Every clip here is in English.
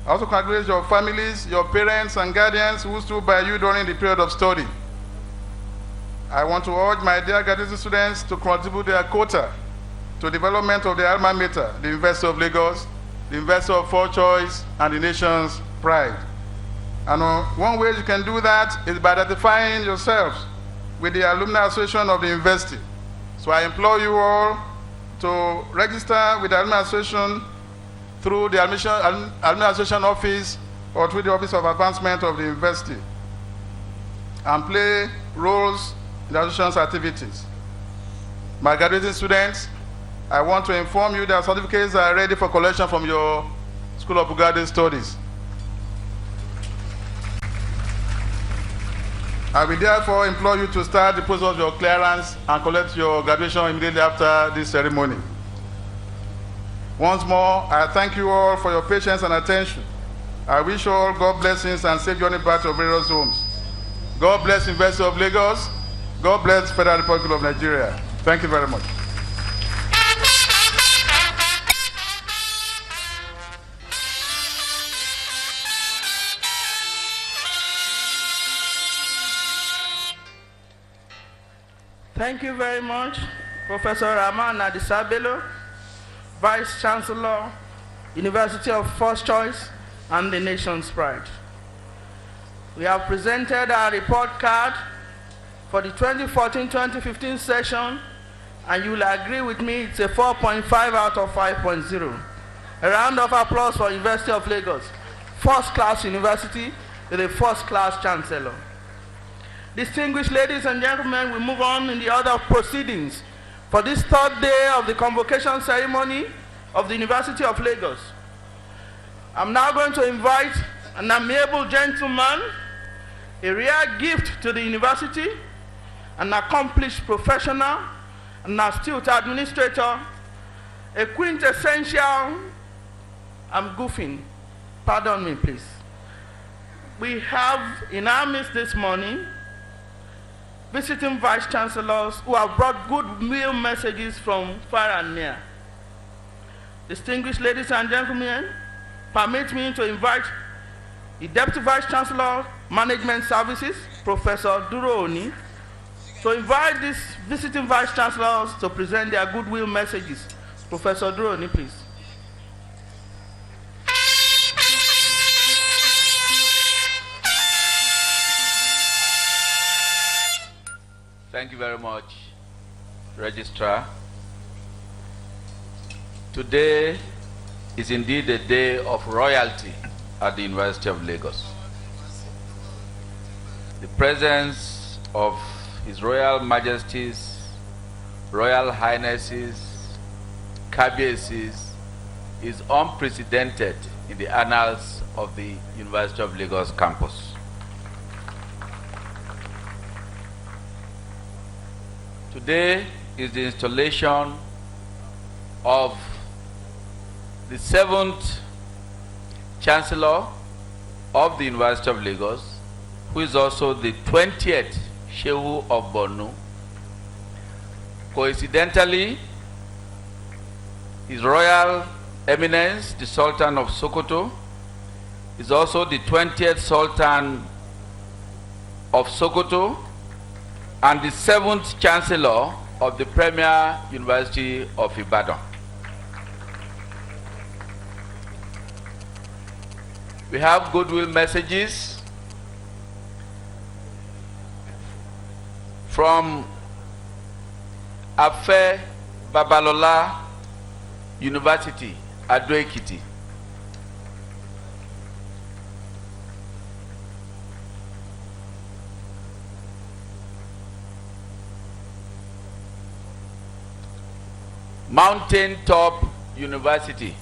I also congratulate your families, your parents and guardians who stood by you during the period of study. I want to urge my dear graduating students to contribute their quota to the development of the alma mater, the University of Lagos, the University of Full Choice, and the nation's pride. And one way you can do that is by identifying yourselves with the Alumni Association of the University. So I implore you all to register with the Alumni Association through the Alumni Association office or through the Office of Advancement of the University and play roles in the association's activities. My graduating students, I want to inform you that certificates are ready for collection from your School of Graduate Studies. I will therefore implore you to start the process of your clearance and collect your graduation immediately after this ceremony. Once more, I thank you all for your patience and attention. I wish you all God blessings and safe journey back to your various homes. God bless University of Lagos. God bless Federal Republic of Nigeria. Thank you very much. Thank you very much, Professor Rahman Adisabelo, Vice Chancellor, University of First Choice, and the nation's pride. We have presented our report card for the 2014-2015 session, and you will agree with me it's a 4.5 out of 5.0. A round of applause for University of Lagos, first-class university with a first-class chancellor. Distinguished ladies and gentlemen, we move on in the order of proceedings for this third day of the convocation ceremony of the University of Lagos. I'm now going to invite an amiable gentleman, a rare gift to the university, an accomplished professional, an astute administrator, a quintessential, I'm goofing, pardon me please. We have in our midst this morning visiting vice chancellors who have brought goodwill messages from far and near. Distinguished ladies and gentlemen, permit me to invite the Deputy Vice Chancellor, Management Services, Professor Duro Oni, to invite these visiting vice chancellors to present their goodwill messages. Professor Duro Oni, please. Thank you very much, Registrar. Today is indeed a day of royalty at the University of Lagos. The presence of His Royal Majesties, Royal Highnesses, Kabiesis is unprecedented in the annals of the University of Lagos campus. Today is the installation of the 7th Chancellor of the University of Lagos, who is also the 20th Shehu of Borno. Coincidentally, His Royal Eminence, the Sultan of Sokoto, is also the 20th Sultan of Sokoto and the 7th Chancellor of the Premier University of Ibadan. We have goodwill messages from Afe Babalola University, Ado Ekiti. Mountain Top University,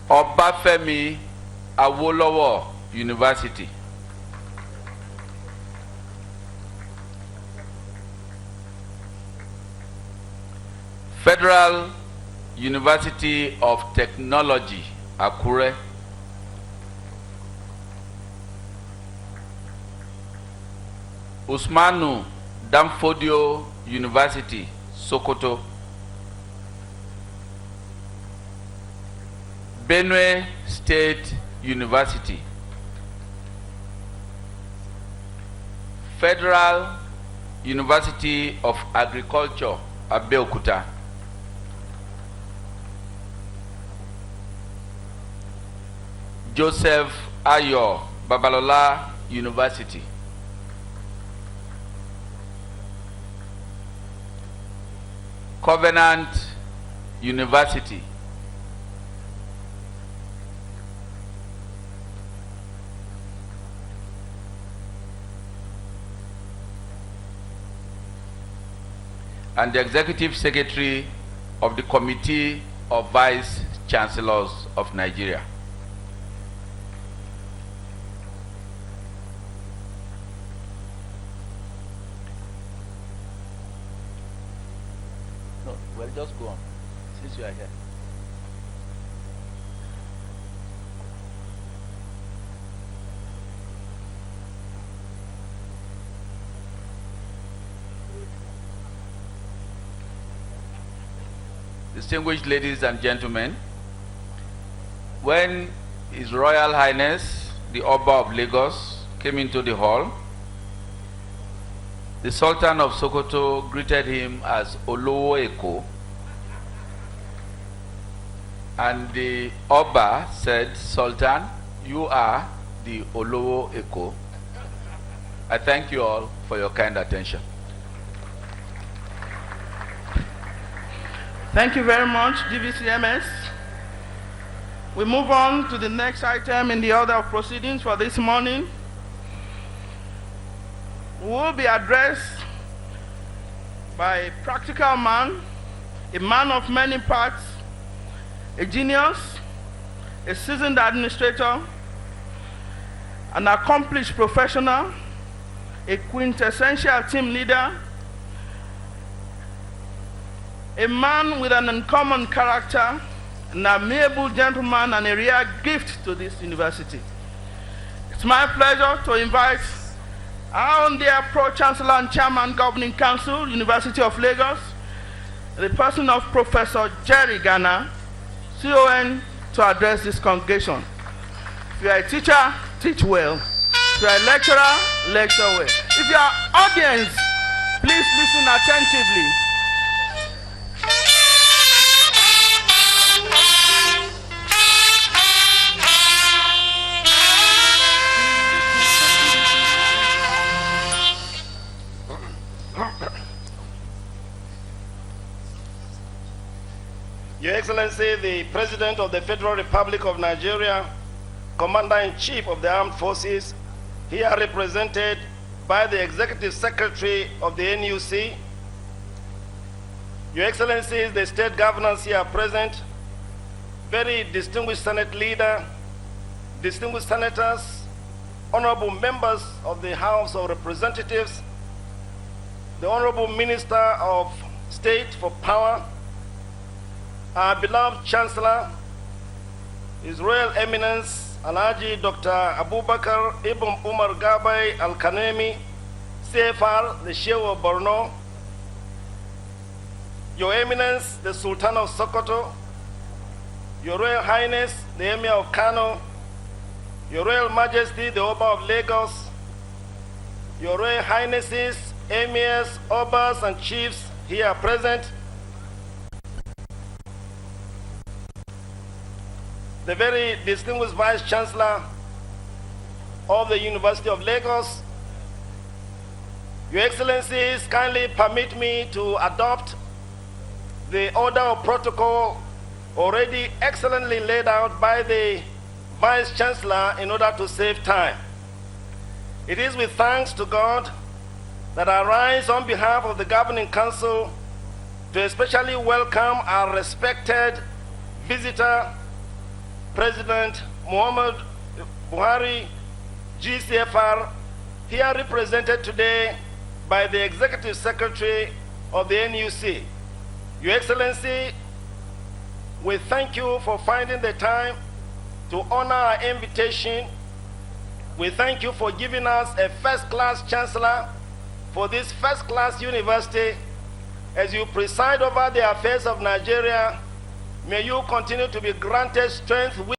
Obafemi Awolowo University, Federal University of Technology, Akure, Usmanu Danfodio University, Sokoto, Benue State University, Federal University of Agriculture, Abeokuta, Joseph Ayo Babalola University, Covenant University, and the Executive Secretary of the Committee of Vice Chancellors of Nigeria. No, well, just go on, since you are here. Distinguished ladies and gentlemen, when His Royal Highness, the Oba of Lagos, came into the hall, the Sultan of Sokoto greeted him as Olowo Eko, and the Oba said, "Sultan, you are the Olowo Eko." I thank you all for your kind attention. Thank you very much, DVCMS. We move on to the next item in the order of proceedings for this morning. We will be addressed by a practical man, a man of many parts, a genius, a seasoned administrator, an accomplished professional, a quintessential team leader, a man with an uncommon character, an amiable gentleman, and a rare gift to this university. It's my pleasure to invite our own dear Pro-Chancellor and Chairman Governing Council, University of Lagos, the person of Professor Jerry Ghana, CON, to address this congregation. If you are a teacher, teach well. If you are a lecturer, lecture well. If you are audience, please listen attentively. Your Excellency, the President of the Federal Republic of Nigeria, Commander-in-Chief of the Armed Forces, here represented by the Executive Secretary of the NUC, Your Excellency, the State Governors here present, very distinguished Senate Leader, distinguished Senators, Honorable Members of the House of Representatives, the Honorable Minister of State for Power, our beloved Chancellor, His Royal Eminence, Alhaji Dr. Abubakar Ibn Umar Gabai Al-Kanemi, CFR, the Sheikh of Borno, Your Eminence, the Sultan of Sokoto, Your Royal Highness, the Emir of Kano, Your Royal Majesty, the Oba of Lagos, Your Royal Highnesses, Emirs, Obas, and Chiefs here present, the very distinguished Vice Chancellor of the University of Lagos, Your Excellencies, kindly permit me to adopt the order of protocol already excellently laid out by the Vice Chancellor in order to save time. It is with thanks to God that I rise on behalf of the Governing Council to especially welcome our respected visitor, President Muhammad Buhari, GCFR, here represented today by the Executive Secretary of the NUC. Your Excellency, we thank you for finding the time to honor our invitation. We thank you for giving us a first-class chancellor for this first-class university as you preside over the affairs of Nigeria May you continue to be granted strength,